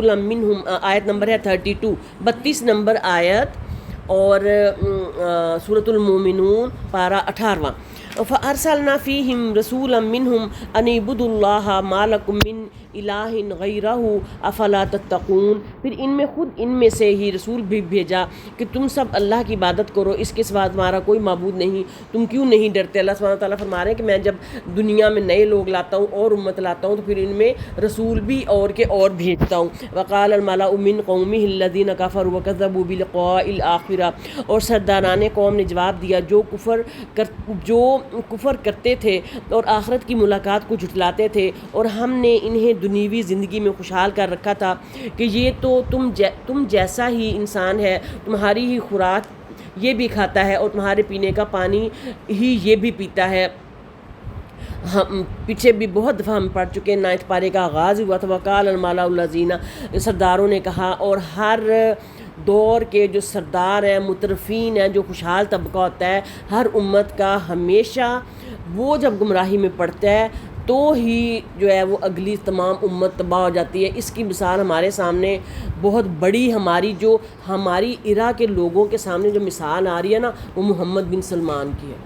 منہم آیت نمبر ہے 32، 32 نمبر آیت، اور سورۃ المومنون پارہ 18۔ فَأَرْسَلْنَا فِيهِمْ رَسُولًا مِّنْهُمْ أَنِ اعْبُدُوا اللَّهَ مَا لَكُم مِّنْ الٰهٍ غَيْرَهُ أَفَلَا تَتَّقُونَ، پھر ان میں خود ان میں سے ہی رسول بھی بھیجا کہ تم سب اللہ کی عبادت کرو، اس کے سوا تمہارا کوئی معبود نہیں، تم کیوں نہیں ڈرتے؟ اللہ سبحانہ وتعالیٰ فرما رہے ہیں کہ میں جب دنیا میں نئے لوگ لاتا ہوں اور امت لاتا ہوں تو پھر ان میں رسول بھی اور کے اور بھیجتا ہوں۔ وقال الملأ من قومه الذين كفروا وكذبوا بلقاء الآخرة، اور سرداران قوم نے جواب دیا جو کفر کرتے تھے اور آخرت کی ملاقات کو جھٹلاتے تھے، اور ہم نے انہیں دنیوی زندگی میں خوشحال کر رکھا تھا کہ یہ تو تم جیسا ہی انسان ہے، تمہاری ہی خوراک یہ بھی کھاتا ہے اور تمہارے پینے کا پانی ہی یہ بھی پیتا ہے۔ ہم پیچھے بھی بہت دفعہ ہم پڑھ چکے ہیں، 9 پارے کا آغاز ہوا تھا وقال الملأ الذین، سرداروں نے کہا، اور ہر دور کے جو سردار ہیں، مترفین ہیں، جو خوشحال طبقہ ہوتا ہے ہر امت کا، ہمیشہ وہ جب گمراہی میں پڑتا ہے تو ہی جو ہے وہ اگلی تمام امت تباہ ہو جاتی ہے۔ اس کی مثال ہمارے سامنے بہت بڑی، ہماری ایرا کے لوگوں کے سامنے جو مثال آ رہی ہے نا، وہ محمد بن سلمان کی ہے۔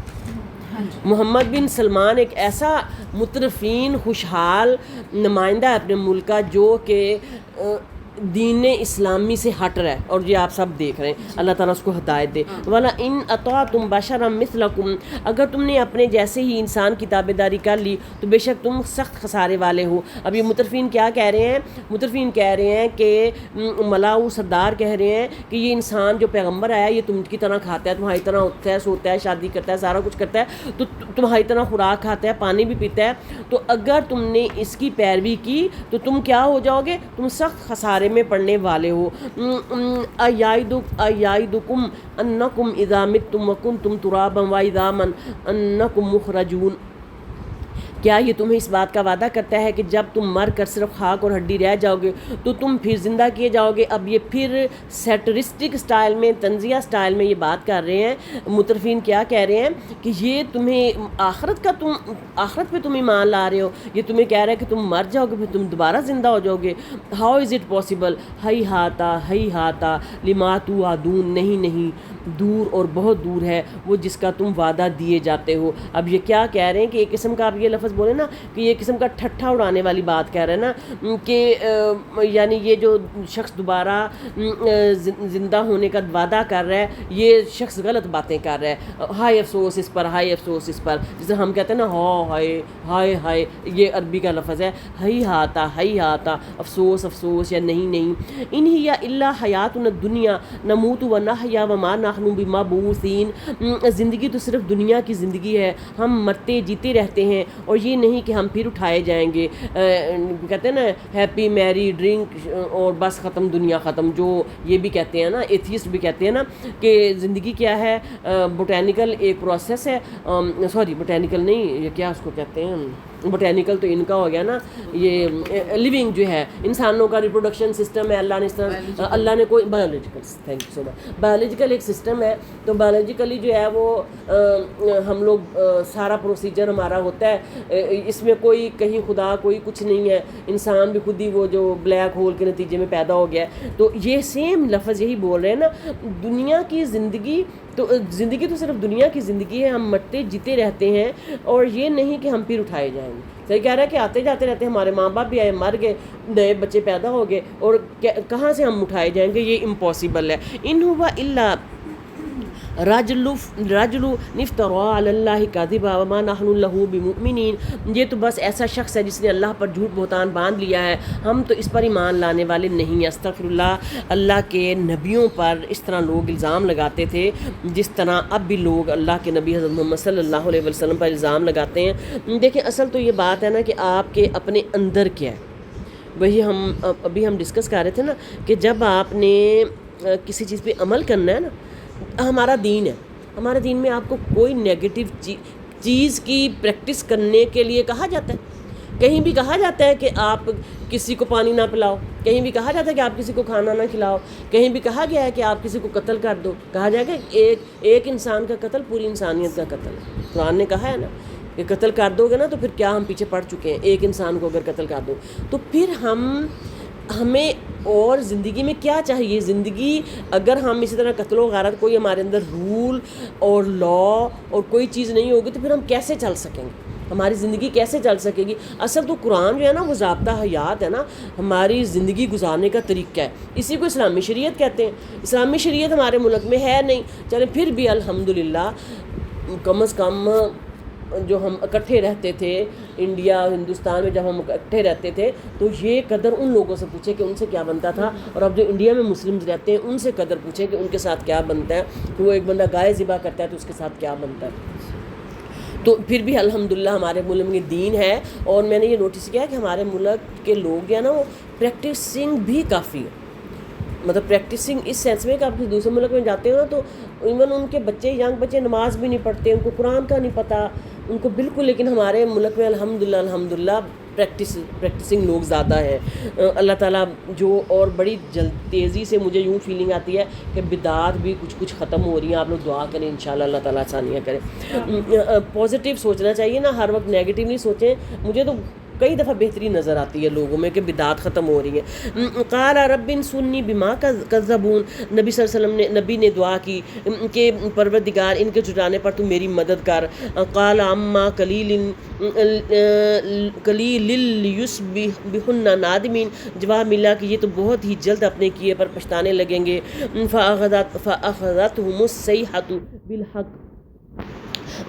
محمد بن سلمان ایک ایسا مترفین خوشحال نمائندہ ہے اپنے ملک کا جو کہ دین اسلامی سے ہٹ رہا ہے، اور یہ آپ سب دیکھ رہے ہیں، اللہ تعالیٰ اس کو ہدایت دے۔ وَلَئِنْ أَطَعْتُمْ بَشَرًا مِثْلَكُمْ، اگر تم نے اپنے جیسے ہی انسان کی تابع داری کر لی تو بے شک تم سخت خسارے والے ہو۔ اب یہ مترفین کیا کہہ رہے ہیں؟ مترفین کہہ رہے ہیں کہ ملاؤ سردار کہہ رہے ہیں کہ یہ انسان جو پیغمبر آیا یہ تم کی طرح کھاتا ہے، تمہاری طرح اٹھتا ہے، سوتا ہے، شادی کرتا ہے، سارا کچھ کرتا ہے، تو تمہاری طرح خوراک کھاتا ہے، پانی بھی پیتا ہے، تو اگر تم نے اس کی پیروی کی تو تم کیا ہو جاؤ گے؟ تم سخت خسارے میں پڑنے والے ہو۔ ایعدکم انکم اذا متم وکنتم ترابا وعظاما انکم مخرجون، کیا یہ تمہیں اس بات کا وعدہ کرتا ہے کہ جب تم مر کر صرف خاک اور ہڈی رہ جاؤ گے تو تم پھر زندہ کیے جاؤ گے؟ اب یہ پھر سیٹرسٹک سٹائل میں، طنزیہ سٹائل میں یہ بات کر رہے ہیں۔ مترفین کیا کہہ رہے ہیں کہ یہ تمہیں آخرت پہ تم ایمان لا رہے ہو، یہ تمہیں کہہ رہا ہے کہ تم مر جاؤ گے پھر تم دوبارہ زندہ ہو جاؤ گے۔ ہاؤ از اٹ پاسبل، ہی ہاتا لما توعدون، نہیں، دور اور بہت دور ہے وہ جس کا تم وعدہ دیے جاتے ہو۔ اب یہ کیا کہہ رہے ہیں کہ ایک قسم کا، آپ یہ لفظ بولے نا کہ یہ قسم کا ٹھٹھا اڑانے والی بات کہہ رہے ہیں نا، کہ یعنی یہ جو شخص دوبارہ زندہ ہونے کا وعدہ کر رہا ہے یہ شخص غلط باتیں کر رہا ہے۔ ہائے افسوس اس پر، ہائے افسوس اس پر، جسے ہم کہتے ہیں نا ہائے، یہ عربی کا لفظ ہے، ہی ہاتا، افسوس یا نہیں۔ ان ہی الا حیاتنا الدنیا نموت و نحیا وما نحن بمبعوثین، زندگی تو صرف دنیا کی زندگی ہے، ہم مرتے جیتے رہتے ہیں اور یہ نہیں کہ ہم پھر اٹھائے جائیں گے۔ کہتے ہیں نا ہیپی میری ڈرنک اور بس ختم، دنیا ختم، جو یہ بھی کہتے ہیں نا، ایتھیسٹ بھی کہتے ہیں نا کہ زندگی کیا ہے، بوٹینیکل ایک پروسیس ہے، بوٹینیکل نہیں، یہ کیا اس کو کہتے ہیں، بوٹینیکل تو ان کا ہو گیا نا، یہ لیونگ جو ہے انسانوں کا ریپروڈکشن سسٹم ہے، اللہ نے کوئی biological, thank you so much, biological ایک سسٹم ہے، تو بایولوجیکلی جو ہے وہ ہم لوگ سارا پروسیجر ہمارا ہوتا ہے، اس میں کوئی کہیں خدا کوئی کچھ نہیں ہے، انسان بھی خود ہی وہ جو بلیک ہول کے نتیجے میں پیدا ہو گیا ہے۔ تو یہ سیم لفظ یہی بول رہے ہیں نا، دنیا کی زندگی تو صرف دنیا کی زندگی ہے، ہم مرتے جیتے رہتے ہیں اور یہ نہیں کہ ہم پھر اٹھائے جائیں گے۔ صحیح کہہ رہا ہے کہ آتے جاتے رہتے ہیں، ہمارے ماں باپ بھی آئے، مر گئے، نئے بچے پیدا ہو گئے، اور کہاں سے ہم اٹھائے جائیں گے؟ یہ امپاسبل ہے۔ ان ہوا الا رجل افترى علی اللہ کذبا وما نحن له بمؤمنین، یہ تو بس ایسا شخص ہے جس نے اللہ پر جھوٹ بہتان باندھ لیا ہے، ہم تو اس پر ایمان لانے والے نہیں۔ استغفر اللہ، اللہ کے نبیوں پر اس طرح لوگ الزام لگاتے تھے جس طرح اب بھی لوگ اللہ کے نبی حضرت محمد صلی اللہ علیہ وسلم پر الزام لگاتے ہیں۔ دیکھیں اصل تو یہ بات ہے نا کہ آپ کے اپنے اندر کیا ہے، وہی ہم ابھی ڈسکس کر رہے تھے نا کہ جب آپ نے کسی چیز پہ عمل کرنا ہے نا، ہمارا دین ہے، ہمارے دین میں آپ کو کوئی نیگیٹو چیز کی پریکٹس کرنے کے لیے کہا جاتا ہے؟ کہیں بھی کہا جاتا ہے کہ آپ کسی کو پانی نہ پلاؤ، کہیں بھی کہا جاتا ہے کہ آپ کسی کو کھانا نہ کھلاؤ، کہیں بھی کہا گیا ہے کہ آپ کسی کو قتل کر دو، کہا جائے گا ایک انسان کا قتل پوری انسانیت کا قتل ہے۔ قرآن نے کہا ہے نا کہ قتل کر دو گے نا تو پھر کیا ہم پیچھے پڑ چکے ہیں، ایک انسان کو اگر قتل کر دو تو پھر ہمیں اور زندگی میں کیا چاہیے. زندگی اگر ہم اسی طرح قتل و غارت کوئی ہمارے اندر رول اور لا اور کوئی چیز نہیں ہوگی تو پھر ہم کیسے چل سکیں گے, ہماری زندگی کیسے چل سکے گی. اصل تو قرآن جو ہے نا وہ ضابطہ حیات ہے نا, ہماری زندگی گزارنے کا طریقہ ہے, اسی کو اسلامی شریعت کہتے ہیں. اسلامی شریعت ہمارے ملک میں ہے نہیں, چلیں پھر بھی الحمدللہ کم از کم جو ہم اکٹھے رہتے تھے انڈیا ہندوستان میں, جب ہم اکٹھے رہتے تھے تو یہ قدر ان لوگوں سے پوچھے کہ ان سے کیا بنتا تھا, اور اب جو انڈیا میں مسلمز رہتے ہیں ان سے قدر پوچھیں کہ ان کے ساتھ کیا بنتا ہے, کہ وہ ایک بندہ گائے ذبح کرتا ہے تو اس کے ساتھ کیا بنتا ہے. تو پھر بھی الحمدللہ ہمارے ملک میں دین ہے, اور میں نے یہ نوٹس کیا کہ ہمارے ملک کے لوگ جو ہے نا وہ پریکٹسنگ بھی کافی ہے. مطلب پریکٹسنگ اس سینس میں کہ آپ دوسرے ملک میں جاتے ہو نا تو ایون ان کے بچے ینگ بچے نماز بھی نہیں پڑھتے, ان کو قرآن کا نہیں پتہ ان کو بالکل, لیکن ہمارے ملک میں الحمدللہ پریکٹسنگ لوگ زیادہ ہیں. اللہ تعالیٰ جو اور بڑی تیزی سے مجھے یوں فیلنگ آتی ہے کہ بدعات بھی کچھ ختم ہو رہی ہیں. آپ لوگ دعا کریں انشاءاللہ اللہ تعالیٰ آسانیاں کرے. پازیٹیو سوچنا چاہیے نا, ہر وقت نیگیٹیو نہیں سوچیں. مجھے تو کئی دفعہ بہتری نظر آتی ہے لوگوں میں کہ بدعات ختم ہو رہی ہیں. قال رب انصرنی بما کذبون, نبی صلی اللہ علیہ وسلم نبی نے دعا کی کہ پروردگار ان کے جھٹانے پر تو میری مدد کر. قال اما قلیل لیصبحن نادمین, جواب ملا کہ یہ تو بہت ہی جلد اپنے کیے پر پچھتانے لگیں گے. فاخذتهم الصیحۃ بالحق,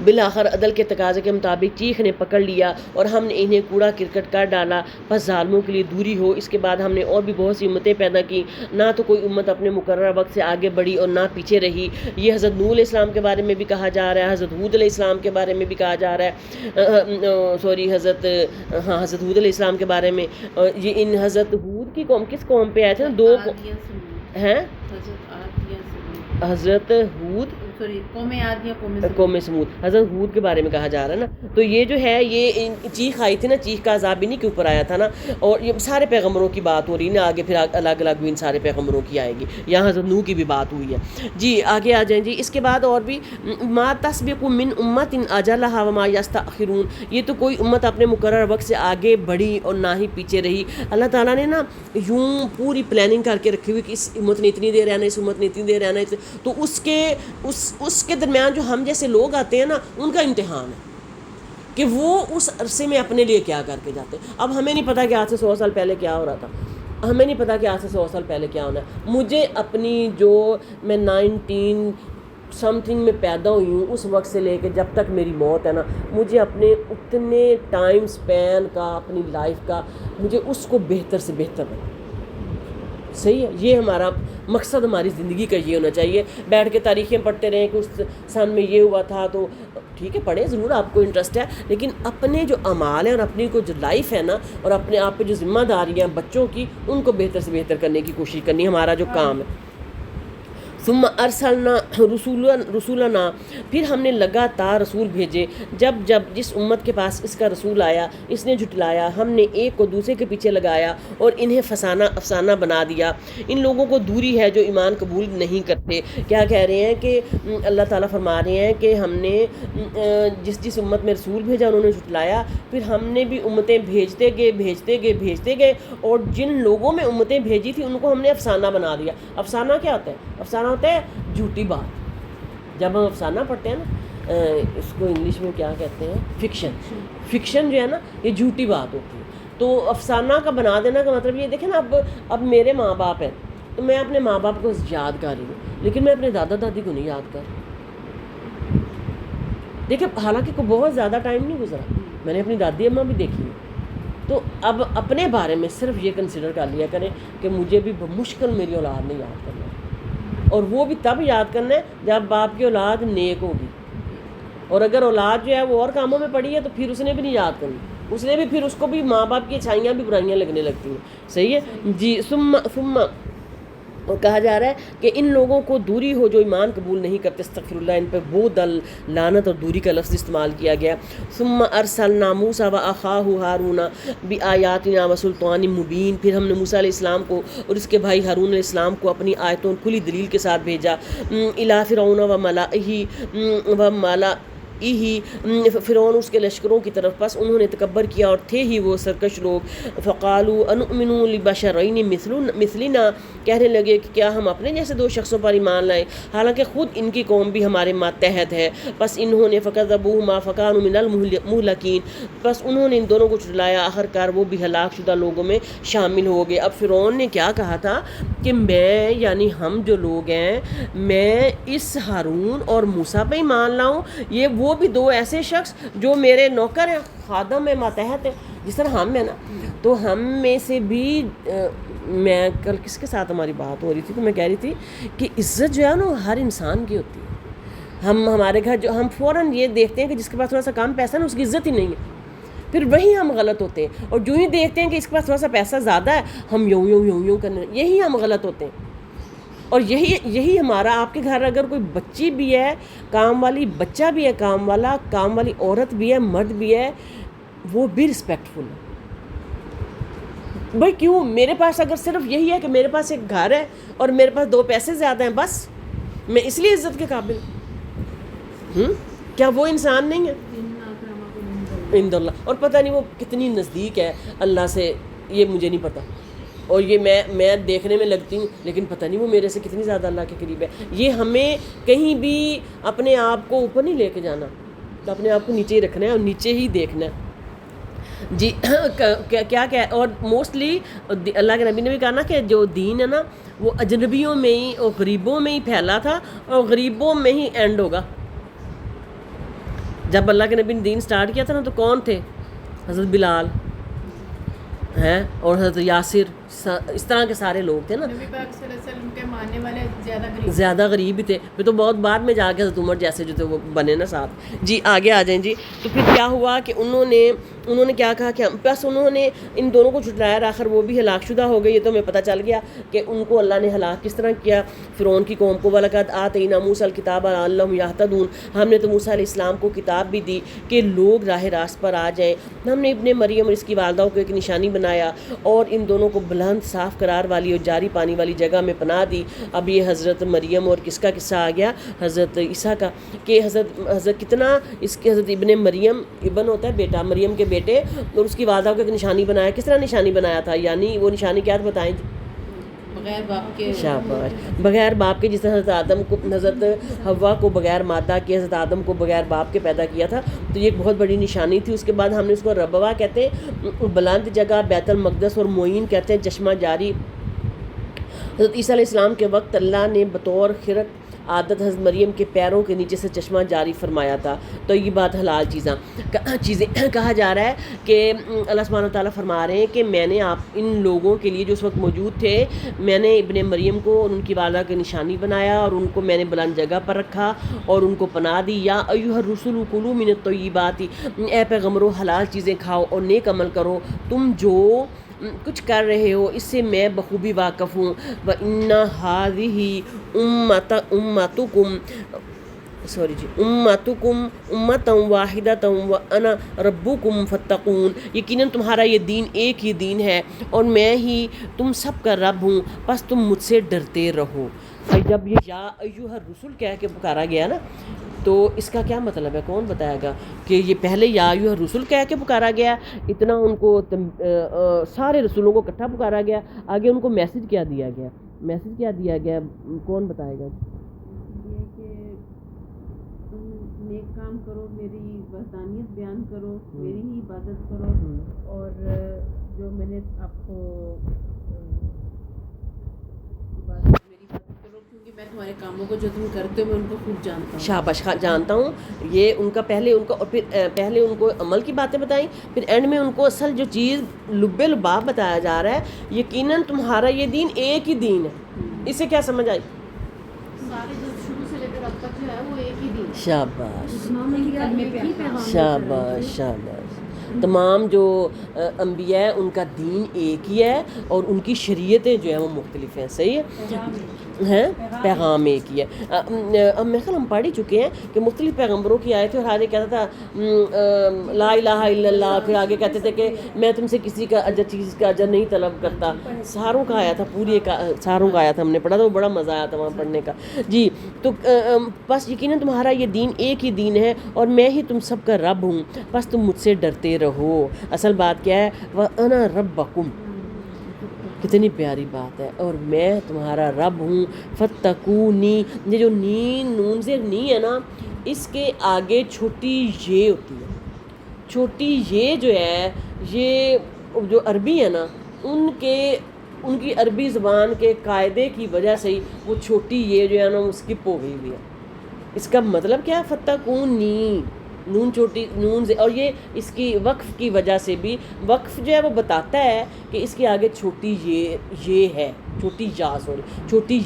بالآخر عدل کے تقاضے کے مطابق چیخ نے پکڑ لیا اور ہم نے انہیں کوڑا کرکٹ کر ڈالا. بس ظالموں کے لیے دوری ہو. اس کے بعد ہم نے اور بھی بہت سی امتیں پیدا کی, نہ تو کوئی امت اپنے مقررہ وقت سے آگے بڑھی اور نہ پیچھے رہی. یہ حضرت نوح علیہ السلام کے بارے میں بھی کہا جا رہا ہے, حضرت ہود علیہ السلام کے بارے میں بھی کہا جا رہا ہے, حضرت ہود علیہ السلام کے بارے میں. یہ ان حضرت ہود کی قوم کس قوم پہ آئے تھے نا, دو ہیں حضرت ہود قوم سمود, حضرت ہود کے بارے میں کہا جا رہا ہے نا. تو یہ جو ہے یہ چیخ آئی تھی نا, چیخ کا عذاب انہیں کے اوپر آیا تھا نا, اور یہ سارے پیغمبروں کی بات ہو رہی ہے نا, آگے پھر الگ الگ بھی ان سارے پیغمبروں کی آئے گی. یہاں حضرت نوح کی بھی بات ہوئی ہے. جی آگے آ جائیں جی. اس کے بعد اور بھی ما تسبق من امت اجلھا وما یستأخرون, یہ تو کوئی امت اپنے مقررہ وقت سے آگے بڑھی اور نہ ہی پیچھے رہی. اللہ تعالیٰ نے نا یوں پوری پلاننگ کر کے رکھی ہوئی کہ اس امت نے اتنی دیر رہنا, اس امت نے اتنی دیر رہنا, تو اس کے درمیان جو ہم جیسے لوگ آتے ہیں نا ان کا امتحان ہے کہ وہ اس عرصے میں اپنے لیے کیا کر کے جاتے ہیں. اب ہمیں نہیں پتہ کہ آج سے 100 سال پہلے کیا ہو رہا تھا, ہمیں نہیں پتہ کہ آج سے 100 سال پہلے کیا ہونا ہے. مجھے اپنی جو میں 19 سمتھنگ میں پیدا ہوئی ہوں اس وقت سے لے کے جب تک میری موت ہے نا, مجھے اپنے اتنے ٹائم سپین کا اپنی لائف کا مجھے اس کو بہتر سے بہتر بنا. صحیح ہے, یہ ہمارا مقصد ہماری زندگی کا یہ ہونا چاہیے. بیٹھ کے تاریخیں پڑھتے رہیں کہ اس سن میں یہ ہوا تھا, تو ٹھیک ہے پڑھیں ضرور, آپ کو انٹرسٹ ہے, لیکن اپنے جو اعمال ہیں اور اپنی کو جو لائف ہے نا اور اپنے آپ پہ جو ذمہ داریاں بچوں کی ان کو بہتر سے بہتر کرنے کی کوشش کرنی ہمارا جو کام ہے. ثم ارسلنا رسولنا, پھر ہم نے لگاتار رسول بھیجے. جب جس امت کے پاس اس کا رسول آیا اس نے جھٹلایا, ہم نے ایک کو دوسرے کے پیچھے لگایا اور انہیں افسانہ بنا دیا. ان لوگوں کو دوری ہے جو ایمان قبول نہیں کرتے. کیا کہہ رہے ہیں کہ اللہ تعالیٰ فرما رہے ہیں کہ ہم نے جس امت میں رسول بھیجا انہوں نے جھٹلایا, پھر ہم نے بھی امتیں بھیجتے گئے اور جن لوگوں میں امتیں بھیجی تھی ان کو ہم نے افسانہ بنا دیا. افسانہ کیا ہوتا ہے؟ افسانہ ہوتا ہے جھوٹی بات. جب ہم افسانہ پڑھتے ہیں نا, اس کو انگلش میں کیا کہتے ہیں, فکشن جو ہے نا یہ جھوٹی بات ہوتی ہے. تو افسانہ کا بنا دینا کا مطلب یہ دیکھیں نا, اب میرے ماں باپ ہیں تو میں اپنے ماں باپ کو یاد کر رہی ہوں, لیکن میں اپنے دادا دادی کو نہیں یاد کر. دیکھیں حالانکہ کوئی بہت زیادہ ٹائم نہیں گزرا, میں نے اپنی دادی اماں بھی دیکھی ہے. تو اب اپنے بارے میں صرف یہ کنسیڈر کر لیا کریں کہ مجھے بھی مشکل میری اولاد نے یاد کرنا, اور وہ بھی تب یاد کرنا ہے جب باپ کی اولاد نیک ہوگی. اور اگر اولاد جو ہے وہ اور کاموں میں پڑی ہے تو پھر اس نے بھی نہیں یاد کرنی, اس نے بھی پھر اس کو بھی ماں باپ کی اچھائیاں بھی برائیاں لگنے لگتی ہیں. صحیح ہے جی. ثم اور کہا جا رہا ہے کہ ان لوگوں کو دوری ہو جو ایمان قبول نہیں کرتے. استغفر اللہ, ان پہ بہت لعنت اور دوری کا لفظ استعمال کیا گیا. ثم ارسلنا موسیٰ واخاہ ہارون بآیاتنا وسلطان مبین, پھر ہم نے موسیٰ علیہ السلام کو اور اس کے بھائی ہارون علیہ السلام کو اپنی آیتوں کھلی دلیل کے ساتھ بھیجا. الی فرعون ہی فرعون اس کے لشکروں کی طرف، پس انہوں نے تکبر کیا اور تھے ہی وہ سرکش لوگ. فقالوا انؤمن لبشرین مثلنا، کہنے لگے کہ کیا ہم اپنے جیسے دو شخصوں پر ایمان لائیں، حالانکہ خود ان کی قوم بھی ہمارے ماتحت ہے. پس انہوں نے فکذبوہما فکانوا من المہلکین، پس انہوں نے ان دونوں کو جھٹلایا، آخر کار وہ بھی ہلاک شدہ لوگوں میں شامل ہو گئے. اب فرعون نے کیا کہا تھا کہ میں یعنی ہم جو لوگ ہیں، میں اس ہارون اور موسیٰ پہ ایمان لاؤں، یہ وہ بھی دو ایسے شخص جو میرے نوکر ہیں، خادم ہیں، ماتحت ہیں، جس طرح ہم ہیں نا. تو ہم میں سے بھی میں کل کس کے ساتھ ہماری بات ہو رہی تھی تو میں کہہ رہی تھی کہ عزت جو ہے نا ہر انسان کی ہوتی ہے. ہمارے گھر جو ہم فوراً یہ دیکھتے ہیں کہ جس کے پاس تھوڑا سا کم پیسہ ہے نا اس کی عزت ہی نہیں ہے، پھر وہی ہم غلط ہوتے ہیں. اور جو ہی دیکھتے ہیں کہ اس کے پاس تھوڑا سا پیسہ زیادہ ہے، ہم یوں کرنے، یہی ہم غلط ہوتے ہیں. اور یہی ہمارا، آپ کے گھر اگر کوئی بچی بھی ہے کام والی، بچہ بھی ہے کام والا، کام والی عورت بھی ہے، مرد بھی ہے، وہ بھی رسپیکٹفل ہے. بھائی کیوں؟ میرے پاس اگر صرف یہی ہے کہ میرے پاس ایک گھر ہے اور میرے پاس 2 پیسے زیادہ ہیں، بس میں اس لیے عزت کے قابل ہوں. کیا وہ انسان نہیں ہے؟ عند اللہ. اور پتہ نہیں وہ کتنی نزدیک ہے اللہ سے، یہ مجھے نہیں پتہ. اور یہ میں دیکھنے میں لگتی ہوں، لیکن پتہ نہیں وہ میرے سے کتنی زیادہ اللہ کے قریب ہے. یہ ہمیں کہیں بھی اپنے آپ کو اوپر نہیں لے کے جانا، تو اپنے آپ کو نیچے ہی رکھنا ہے اور نیچے ہی دیکھنا ہے. جی کیا اور موسٹلی اللہ کے نبی نے بھی کہا نا کہ جو دین ہے نا وہ اجنبیوں میں ہی اور غریبوں میں ہی پھیلا تھا اور غریبوں میں ہی اینڈ ہوگا. جب اللہ کے نبی نے دین سٹارٹ کیا تھا نا تو کون تھے؟ حضرت بلال ہیں اور حضرت یاسر، اس طرح کے سارے لوگ تھے نا. نبی پاک صلی اللہ علیہ وسلم کے ماننے والے زیادہ غریب ہی تھے. پھر تو بہت بعد میں جا کے حضرت عمر جیسے جو تھے وہ بنے نا ساتھ. جی آگے آ جائیں. جی تو پھر کیا ہوا کہ انہوں نے کیا کہا کہ بس انہوں نے ان دونوں کو جھٹلایا، آخر وہ بھی ہلاک شدہ ہو گئی. یہ تو ہمیں پتہ چل گیا کہ ان کو اللہ نے ہلاک کس طرح کیا، فرعون کی قوم کو. وَلَقَدْ آتَيْنَا مُوسَى الْكِتَابَ لَعَلَّهُمْ يَهْتَدُونَ، ہم نے تو موسیٰ علیہ السلام کو کتاب بھی دی کہ لوگ راہ راست پر آ جائیں. ہم نے ابن مریم اور اس کی والدہ کو ایک نشانی بنایا اور ان دونوں کو بلند صاف قرار والی اور جاری پانی والی جگہ میں پناہ دی. اب یہ حضرت مریم اور کس کا قصہ آ گیا؟ حضرت عیسیٰ کا. کہ حضرت کتنا اس کے حضرت ابن مریم، ابن ہوتا ہے بیٹا، مریم کے بیٹے، اور اس کی والدہ کو ایک نشانی بنایا. کس طرح نشانی بنایا تھا؟ یعنی وہ نشانی کیا بتائیں؟ بغیر باپ کے، شاباش، بغیر باپ کے. جس طرح حضرت آدم کو، حضرت حوا کو بغیر مادہ کے، حضرت آدم کو بغیر باپ کے پیدا کیا تھا. تو یہ ایک بہت بڑی نشانی تھی. اس کے بعد ہم نے اس کو ربوہ کہتے ہیں، بلند جگہ، بیت المقدس، اور معین کہتے ہیں چشمہ جاری. حضرت عیسیٰ علیہ السلام کے وقت اللہ نے بطور خرق عادت حضرت مریم کے پیروں کے نیچے سے چشمہ جاری فرمایا تھا. تو یہ بات حلال چیزیں کہا جا رہا ہے کہ اللہ سبحانہ وتعالیٰ فرما رہے ہیں کہ میں نے ان لوگوں کے لیے جو اس وقت موجود تھے، میں نے ابن مریم کو اور ان کی والدہ کی نشانی بنایا اور ان کو میں نے بلند جگہ پر رکھا اور ان کو پناہ دی. یا ایھا الرسل کلوا من الطیبات، اے پیغمبرو حلال چیزیں کھاؤ اور نیک عمل کرو. تم جو کچھ کر رہے ہو اس سے میں بخوبی واقف ہوں. وَإِنَّ هَٰذِهِ أُمَّتُكُمْ أُمَّةً وَاحِدَةً وَأَنَا رَبُّكُمْ فَاتَّقُونِ، یقیناً تمہارا یہ دین ایک ہی دین ہے اور میں ہی تم سب کا رب ہوں، بس تم مجھ سے ڈرتے رہو. جب یہ یا ایھا الرسل کہہ کے پکارا گیا نا تو اس کا کیا مطلب ہے؟ کون بتائے گا کہ یہ پہلے یا ایھا الرسل کہہ کے پکارا گیا، اتنا ان کو سارے رسولوں کو اکٹھا پکارا گیا، آگے ان کو میسج کیا دیا گیا؟ میسج کیا دیا گیا؟ کون بتائے گا؟ یہ کہ تم نیک کام کرو، میری وحدانیت بیان کرو، میری ہی عبادت کرو، اور جو میں نے آپ کو میں تمہارے کاموں کو جو تم کرتے ہو میں ان کو خوب جانتا ہوں. شاباش، جانتا ہوں. یہ ان کا پہلے ان کو، اور پھر پہلے ان کو عمل کی باتیں بتائیں، پھر اینڈ میں ان کو اصل جو چیز لب لباب بتایا جا رہا ہے، یقیناً تمہارا یہ دین ایک ہی دین ہے. اس سے کیا سمجھ آئی؟ سارے جو شروع سے لے کر اب تک جو ہے وہ ایک ہی دین. شاباش شاباش شاباش. تمام جو انبیاء ہیں ان کا دین ایک ہی ہے اور ان کی شریعتیں جو ہیں وہ مختلف ہیں. صحیح ہے. ہیں پیغام ایک ہی ہے. اب میں خیال ہم پڑھ ہی چکے ہیں کہ مختلف پیغمبروں کی آئے تھے اور ہر ایک کہتا تھا لا الہ الا اللہ، پھر آگے کہتے تھے کہ میں تم سے کسی کا چیز کا اجر نہیں طلب کرتا. ساروں کا آیا تھا، پوری ساروں کا آیا تھا، ہم نے پڑھا تھا، وہ بڑا مزہ آیا تھا وہاں پڑھنے کا. جی تو بس یقیناً تمہارا یہ دین ایک ہی دین ہے اور میں ہی تم سب کا رب ہوں، بس تم مجھ سے ڈرتے رہو. اصل بات کیا ہے، وَأَنَا رَبَّكُمْ، کتنی پیاری بات ہے، اور میں تمہارا رب ہوں. فَاتَّقُونِی، یہ جو نون سے نی ہے نا، اس کے آگے چھوٹی یہ ہوتی ہے. چھوٹی یہ جو ہے، یہ جو عربی ہے نا، ان کی عربی زبان کے قاعدے کی وجہ سے ہی وہ چھوٹی یہ جو ہے نا وہ اسکپ ہو گئی ہوئی ہے. اس کا مطلب کیا ہے، فَاتَّقُونِی، نون چھوٹی نون سے، اور یہ اس کی وقف کی وجہ سے بھی، وقف جو ہے وہ بتاتا ہے کہ اس کے آگے چھوٹی یہ ہے، چھوٹی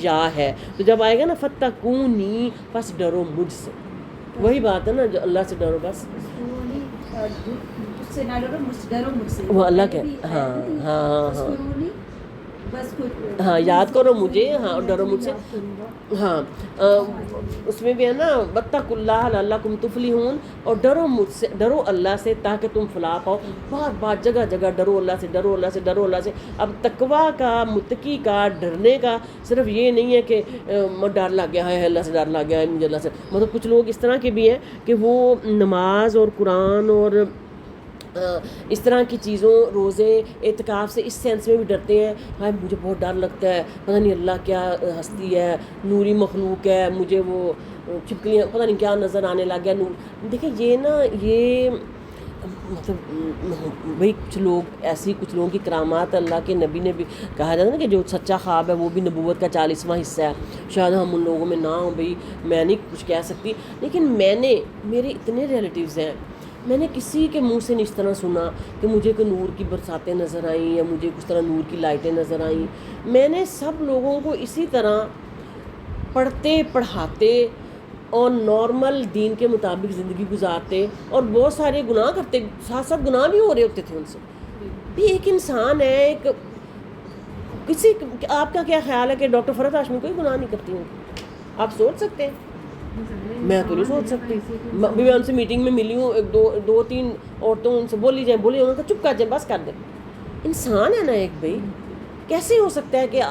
یا ہے. تو جب آئے گا نا فَاتَّقُونِی، بس ڈرو مجھ سے، وہی بات ہے نا، جو اللہ سے ڈرو بس. وہ اللہ کے ہاں یاد کرو مجھے، ہاں اور ڈرو مجھ سے. ہاں اس میں بھی ہے نا وَاتَّقُوا اللَّهَ لَعَلَّكُمْ تُفْلِحُونَ، اور ڈرو مجھ سے، ڈرو اللہ سے تاکہ تم فلاح پاؤ. بات جگہ جگہ ڈرو اللہ سے، ڈرو اللہ سے، ڈرو اللہ سے. اب تقویٰ کا، متقی کا ڈرنے کا صرف یہ نہیں ہے کہ ڈر لگ گیا ہے، اللہ سے ڈر لگ گیا ہے مجھے اللہ سے. مطلب کچھ لوگ اس طرح کے بھی ہیں کہ وہ نماز اور قرآن اور اس طرح کی چیزوں، روزے، اعتکاف سے اس سینس میں بھی ڈرتے ہیں، ہاں مجھے بہت ڈر لگتا ہے، پتہ نہیں اللہ کیا ہستی ہے، نوری مخلوق ہے، مجھے وہ چھپکلیاں پتہ نہیں کیا نظر آنے لگ گیا نور. دیکھیں یہ نا، یہ مطلب بھئی کچھ لوگ ایسی، کچھ لوگوں کی کرامات اللہ کے نبی نے بھی کہا جاتا ہے نا کہ جو سچا خواب ہے وہ بھی نبوت کا 40واں حصہ ہے. شاید ہم ان لوگوں میں نہ ہوں، بھئی میں نہیں کچھ کہہ سکتی، لیکن میرے اتنے ریلیٹیوز ہیں، میں نے کسی کے منہ سے نہیں اس طرح سنا کہ مجھے کوئی نور کی برساتیں نظر آئیں یا مجھے کس طرح نور کی لائٹیں نظر آئیں. میں نے سب لوگوں کو اسی طرح پڑھتے پڑھاتے اور نارمل دین کے مطابق زندگی گزارتے، اور بہت سارے گناہ کرتے، ساتھ ساتھ گناہ بھی ہو رہے ہوتے تھے ان سے بھی. ایک انسان ہے، ایک کسی، آپ کا کیا خیال ہے کہ ڈاکٹر فرحت ہاشمی کوئی گناہ نہیں کرتی ہوں؟ آپ سوچ سکتے ہیں؟ میں تو نہیں سوچ سکتی. میں ان سے میٹنگ میں ملی ہوں، ایک دو تین عورتوں ان سے بولی جائیں، انہوں نے چپ کر جائیں، بس کر دیں. انسان ہے نا ایک بھائی، کیسے ہو سکتا ہے کہ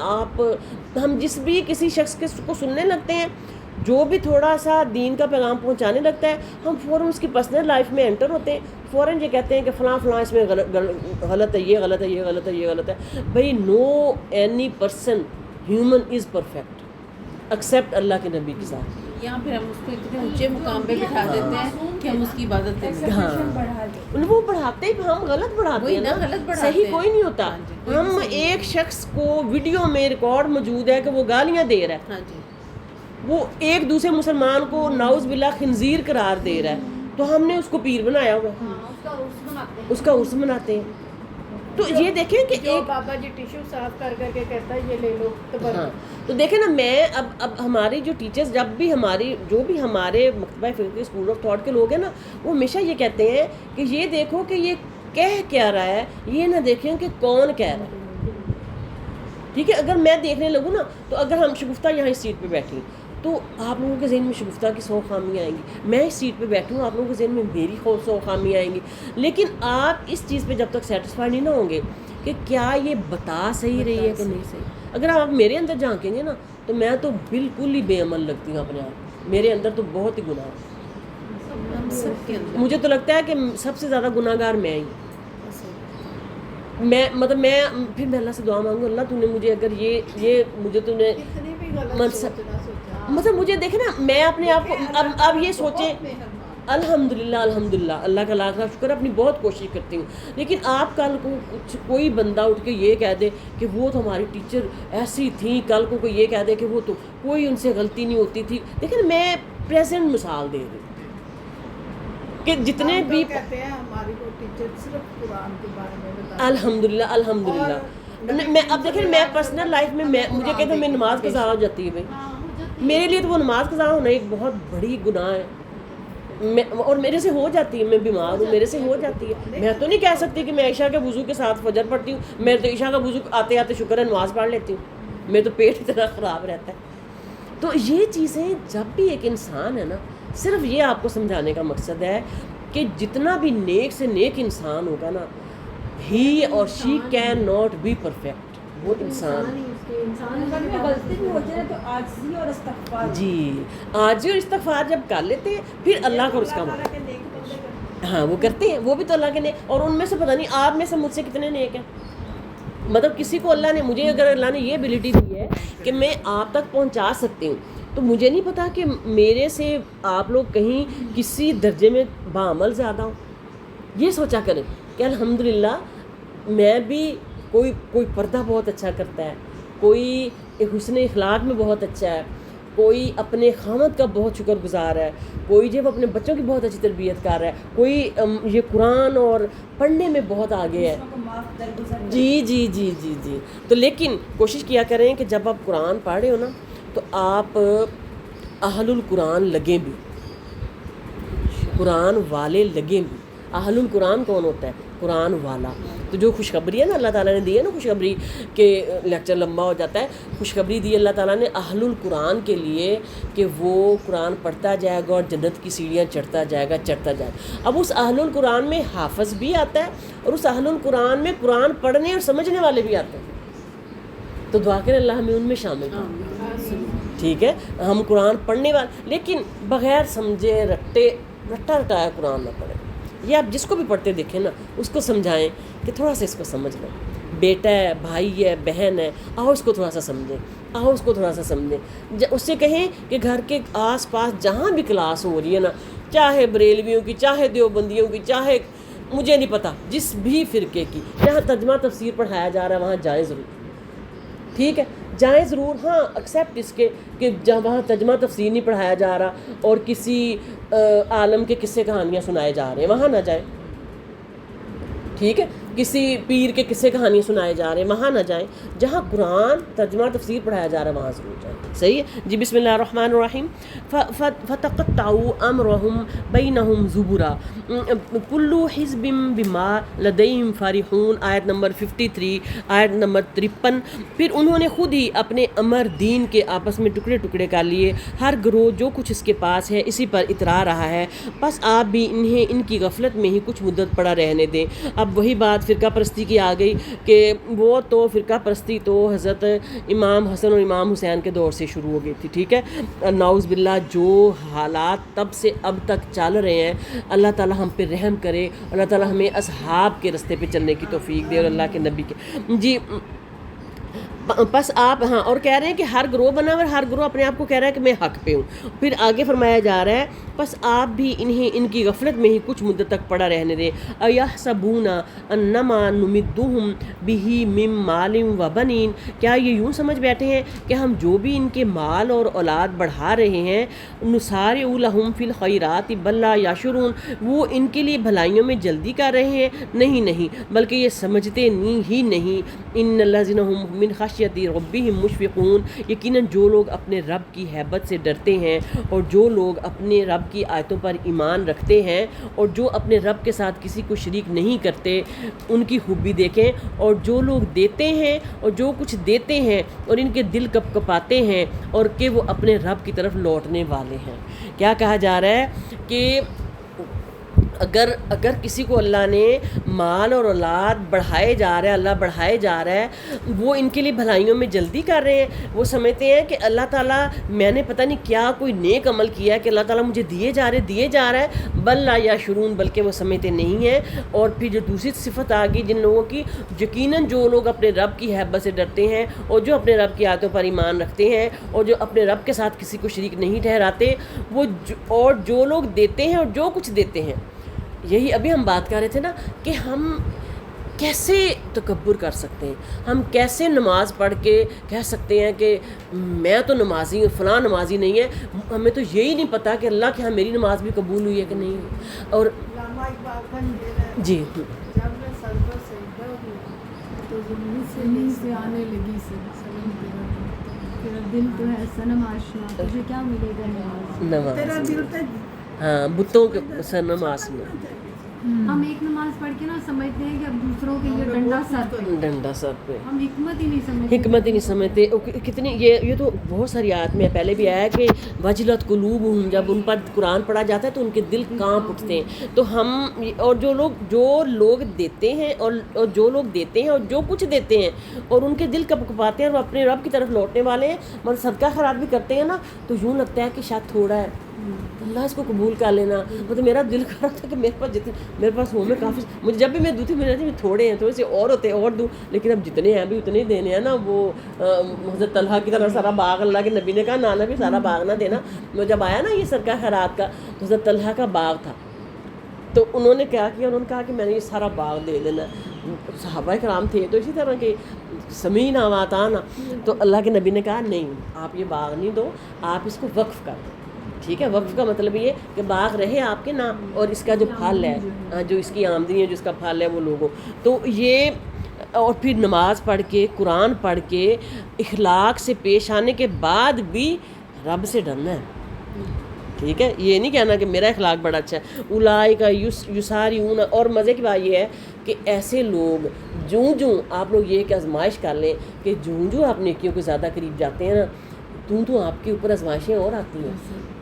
ہم جس بھی کسی شخص کو سننے لگتے ہیں، جو بھی تھوڑا سا دین کا پیغام پہنچانے لگتا ہے، ہم فوراً اس کی پرسنل لائف میں انٹر ہوتے ہیں، فوراً یہ کہتے ہیں کہ فلاں اس میں غلط ہے، یہ غلط ہے، یہ غلط ہے، یہ غلط ہے. بھائی no any person human is perfect except اللہ کے نبی کے ساتھ. یہاں پھر ہم اس کو اتنے اونچے مقام پہ بٹھا دیتے ہیں کہ ہم اس کی عبادت کریں. ہاں وہ بڑھاتے ہیں، ہم غلط بڑھاتے ہیں نا، صحیح کوئی نہیں ہوتا. ہم ایک شخص کو ویڈیو میں ریکارڈ موجود ہے کہ وہ گالیاں دے رہا ہے، وہ ایک دوسرے مسلمان کو نعوذ باللہ خنزیر قرار دے رہا ہے، تو ہم نے اس کو پیر بنایا ہوا، اس کا عرس مناتے ہیں. تو یہ دیکھیں کہ ایک بابا جی ٹیشو صاف کر کے کہتا ہے یہ لے لو. ہاں تو دیکھیں نا، میں اب ہماری جو ٹیچرز، جب بھی جو بھی ہمارے مکتبہ فکر اسکول آف تھاٹ کے لوگ ہیں نا، وہ ہمیشہ یہ کہتے ہیں کہ یہ دیکھو کہ یہ کہہ کیا رہا ہے، یہ نہ دیکھیں کہ کون کہہ رہا ہے. ٹھیک ہے، اگر میں دیکھنے لگوں نا، تو اگر ہم شگفتہ یہاں اس سیٹ پہ بیٹھی تو آپ لوگوں کے ذہن میں شگفتہ کی 100 خامیاں آئیں گی، میں اس سیٹ پہ بیٹھوں آپ لوگوں کے ذہن میں میری 100 خامیاں آئیں گی. لیکن آپ اس چیز پہ جب تک سیٹسفائی نہیں نہ ہوں گے کہ کیا یہ بتا صحیح رہی ہے کہ نہیں صحیح. اگر آپ میرے اندر جھانکیں گے نا، تو میں تو بالکل ہی بے عمل لگتی ہوں اپنے آپ. میرے اندر تو بہت ہی گناہ ہے، مجھے تو لگتا ہے کہ سب سے زیادہ گناہ گار میں ہی. میں پھر میں اللہ سے دعا مانگوں، اللہ تو نے مجھے اگر یہ مجھے تو نے مطلب مجھے دیکھیں نا، میں اپنے آپ کو اب یہ سوچیں، الحمدللہ اللہ کا لاکھ لاکھ شکر، اپنی بہت کوشش کرتی ہوں. لیکن آپ کل کو کوئی بندہ اٹھ کے یہ کہہ دے کہ وہ تو ہماری ٹیچر ایسی تھیں، کل کو کوئی یہ کہہ دے کہ وہ تو کوئی ان سے غلطی نہیں ہوتی تھی. لیکن میں پریزنٹ مثال دے رہی ہوں کہ جتنے بھی کہتے ہیں ہماری وہ ٹیچر صرف قرآن کے بارے میں بتا. الحمدللہ میں اب دیکھیں، میں پرسنل لائف میں مجھے کہتے ہیں میں نماز قضا ہو جاتی ہے. بھائی میرے لیے تو وہ نماز قضا ہونا ایک بہت بڑی گناہ ہے، اور میرے سے ہو جاتی ہے. میں بیمار ہوں، میرے سے ہو جاتی ہے. میں تو نہیں کہہ سکتی کہ میں عشاء کے وضو کے ساتھ فجر پڑھتی ہوں. میں تو عشاء کا وضو آتے آتے شکر ہے نماز پڑھ لیتی ہوں. میں تو پیٹ اتنا خراب رہتا ہے. تو یہ چیزیں جب بھی ایک انسان ہے نا، صرف یہ آپ کو سمجھانے کا مقصد ہے کہ جتنا بھی نیک سے نیک انسان ہوگا نا، ہی اور she can not be perfect. وہ انسان غلطی بھی ہو جائے تو عاجزی اور استغفار. جی عاجزی اور استغفار جب کر لیتے ہیں پھر اللہ کو اس کا ہاں وہ کرتے ہیں، وہ بھی تو اللہ کے نیک. اور ان میں سے پتہ نہیں آپ میں سے مجھ سے کتنے نیک ہیں. مطلب کسی کو اللہ نے، مجھے اگر اللہ نے یہ ایبلٹی دی ہے کہ میں آپ تک پہنچا سکتی ہوں، تو مجھے نہیں پتا کہ میرے سے آپ لوگ کہیں کسی درجے میں بعمل زیادہ ہوں. یہ سوچا کریں کہ الحمدللہ میں بھی، کوئی پردہ بہت اچھا کرتا ہے، کوئی حسن اخلاق میں بہت اچھا ہے، کوئی اپنے خامد کا بہت شکر گزار ہے، کوئی جب اپنے بچوں کی بہت اچھی تربیت کر رہا ہے، کوئی یہ قرآن اور پڑھنے میں بہت آگے ہے. جی جی جی جی جی. تو لیکن کوشش کیا کریں کہ جب آپ قرآن پڑھ رہے ہو نا تو آپ اہل القرآن لگیں بھی، قرآن والے لگیں بھی. اہل القرآن کون ہوتا ہے؟ قرآن والا. تو جو خوشخبری ہے نا اللہ تعالیٰ نے دی ہے نا، خوشخبری کہ لیکچر لمبا ہو جاتا ہے، خوشخبری دی اللہ تعالیٰ نے اہل القرآن کے لیے کہ وہ قرآن پڑھتا جائے گا اور جنت کی سیڑھیاں چڑھتا جائے گا. اب اس اہل القرآن میں حافظ بھی آتا ہے اور اس اہل القرآن میں قرآن پڑھنے اور سمجھنے والے بھی آتے ہیں. تو دعا کریں اللہ ہمیں ان میں شامل کریں. ٹھیک ہے، ہم قرآن پڑھنے والے لیکن بغیر سمجھے رٹایا قرآن نہ پڑھیں. یہ آپ جس کو بھی پڑھتے دیکھیں نا اس کو سمجھائیں کہ تھوڑا سا اس کو سمجھ لیں. بیٹا ہے، بھائی ہے، بہن ہے، آؤ اس کو تھوڑا سا سمجھیں. اس سے کہیں کہ گھر کے آس پاس جہاں بھی کلاس ہو رہی ہے نا، چاہے بریلویوں کی، چاہے دیوبندیوں کی، چاہے مجھے نہیں پتہ جس بھی فرقے کی، جہاں ترجمہ تفسیر پڑھایا جا رہا ہے وہاں جائیں ضرور. ٹھیک ہے، جائیں ضرور. ہاں ایکسیپٹ اس کے کہ جہاں وہاں ترجمہ تفسیر نہیں پڑھایا جا رہا اور کسی عالم کے قصے کہانیاں سنائے جا رہے ہیں وہاں نہ جائیں. ٹھیک ہے، کسی پیر کے قصے کہانیاں سنائے جا رہے ہیں وہاں نہ جائیں. جہاں قرآن ترجمہ تفسیر پڑھایا جا رہا ہے وہاں ضرور جائیں. صحیح ہے جی. بسم اللہ الرحمن الرحیم. فتقطعوا امرهم بینہم زبرا کل حزب بما لدیہم فرحون. آیت نمبر 53، آیت نمبر 53. پھر انہوں نے خود ہی اپنے امر دین کے آپس میں ٹکڑے ٹکڑے کر لیے، ہر گروہ جو کچھ اس کے پاس ہے اسی پر اترا رہا ہے، بس آپ بھی انہیں ان کی غفلت میں ہی کچھ مدت پڑا رہنے دیں. اب وہی بات فرقہ پرستی کی آ گئی کہ وہ تو فرقہ پرستی تو حضرت امام حسن اور امام حسین کے دور سے شروع ہو گئی تھی. ٹھیک ہے، نعوذ باللہ جو حالات تب سے اب تک چل رہے ہیں، اللہ تعالی ہم پہ رحم کرے، اللہ تعالی ہمیں اصحاب کے رستے پہ چلنے کی توفیق دے اور اللہ کے نبی کے. جی بس آپ ہاں اور کہہ رہے ہیں کہ ہر گروہ بنا ہوا، ہر گروہ اپنے آپ کو کہہ رہا ہے کہ میں حق پہ ہوں. پھر آگے فرمایا جا رہا ہے بس آپ بھی انہیں ان کی غفلت میں ہی کچھ مدت تک پڑا رہنے دیں. ایحسبون انما نمدہم بہ من مال و بنین. کیا یہ یوں سمجھ بیٹھے ہیں کہ ہم جو بھی ان کے مال اور اولاد بڑھا رہے ہیں، نسارع لہم فی الخیرات بل لا یشعرون، وہ ان کے لیے بھلائیوں میں جلدی کر رہے ہیں؟ نہیں بلکہ یہ سمجھتے ہی نہیں. ان الذین هم من خشیۃ ربہم مشفقون. یقیناً جو لوگ اپنے رب کی ہیبت سے ڈرتے ہیں اور جو لوگ اپنے رب کی آیتوں پر ایمان رکھتے ہیں اور جو اپنے رب کے ساتھ کسی کو شریک نہیں کرتے، ان کی خوبی دیکھیں. اور جو لوگ دیتے ہیں اور جو کچھ دیتے ہیں اور ان کے دل کپ کپاتے ہیں اور کہ وہ اپنے رب کی طرف لوٹنے والے ہیں. کیا کہا جا رہا ہے کہ اگر کسی کو اللہ نے مال اور اولاد بڑھائے جا رہا ہے، اللہ بڑھائے جا رہا ہے، وہ ان کے لیے بھلائیوں میں جلدی کر رہے ہیں. وہ سمجھتے ہیں کہ اللہ تعالیٰ میں نے پتہ نہیں کیا کوئی نیک عمل کیا ہے کہ اللہ تعالیٰ مجھے دیے جا رہا ہے. بل لا یشعرون، بلکہ وہ سمجھتے نہیں ہیں. اور پھر جو دوسری صفت آ گئی جن لوگوں کی، یقیناً جو لوگ اپنے رب کی ہیبت سے ڈرتے ہیں اور جو اپنے رب کی آیتوں پر ایمان رکھتے ہیں اور جو اپنے رب کے ساتھ کسی کو شریک نہیں ٹھہراتے، وہ اور جو لوگ دیتے ہیں اور جو کچھ دیتے ہیں. یہی ابھی ہم بات کر رہے تھے نا کہ ہم کیسے تکبر کر سکتے ہیں، ہم کیسے نماز پڑھ کے کہہ سکتے ہیں کہ میں تو نمازی ہوں، فلاں نمازی نہیں ہے. ہمیں تو یہی نہیں پتہ کہ اللہ کے ہاں میری نماز بھی قبول ہوئی ہے کہ نہیں. اور جی جب میں سجدہ سجدہ ہوں تو زمین سے آنے لگی تیرا دل تو ہے صنم آشنا، تجھے کیا ملے گا نماز. نماز، ہاں بتوں کے صنم آسنا. ہم ایک نماز پڑھ کے نا سمجھتے ہیں کہ اب دوسروں کے یہ ڈنڈا سر پہ، ڈنڈا سر پہ، ہم حکمت ہی نہیں سمجھتے. حکمت ہی نہیں سمجھتے. کتنی یہ تو بہت ساری آیات میں پہلے بھی آیا ہے کہ وجلت قلوبہم، جب ان پر قرآن پڑھا جاتا ہے تو ان کے دل کانپ اٹھتے ہیں. تو ہم اور جو لوگ دیتے ہیں اور جو لوگ دیتے ہیں اور جو کچھ دیتے ہیں اور ان کے دل کپ کپاتے ہیں اور وہ اپنے رب کی طرف لوٹنے والے ہیں، مگر صدقہ خیرات بھی کرتے ہیں نا، تو یوں لگتا ہے کہ شاید تھوڑا ہے، اللہ اس کو قبول کر لینا. تو میرا دل کر رہا تھا کہ میرے پاس ہوں میں کافی، مجھے جب بھی میں دوں تھی میں تھوڑے ہیں، تھوڑے سے اور ہوتے اور دوں، لیکن اب جتنے ہیں بھی اتنے ہی دینے ہیں نا. وہ حضرت طلحہ کی طرح سارا باغ اللہ کے نبی نے کہا نانا بھی سارا باغ نہ دینا. وہ جب آیا نا یہ صدقہ خیرات کا، تو حضرت طلحہ کا باغ تھا، تو انہوں نے کیا کیا، انہوں نے کہا کہ میں نے یہ سارا باغ دے دینا. صحابہ کرام تھے تو اسی طرح کے سمینا واتانا، تو اللہ کے نبی نے کہا نہیں، آپ یہ باغ نہیں دو، آپ اس کو وقف کر دو. ٹھیک ہے، وقف کا مطلب یہ کہ باغ رہے آپ کے نام اور اس کا جو پھل ہے، جو اس کی آمدنی ہے، جو اس کا پھل ہے وہ لوگوں. تو یہ، اور پھر نماز پڑھ کے، قرآن پڑھ کے، اخلاق سے پیش آنے کے بعد بھی رب سے ڈرنا ہے. ٹھیک ہے، یہ نہیں کہنا کہ میرا اخلاق بڑا اچھا ہے. اولئک یسارعون، اور مزے کی بات یہ ہے کہ ایسے لوگ جوں آپ لوگ یہ کہ آزمائش کر لیں کہ جوں آپ نیکیوں کے زیادہ قریب جاتے ہیں نا، تو آپ کے اوپر آزمائشیں اور آتی ہیں.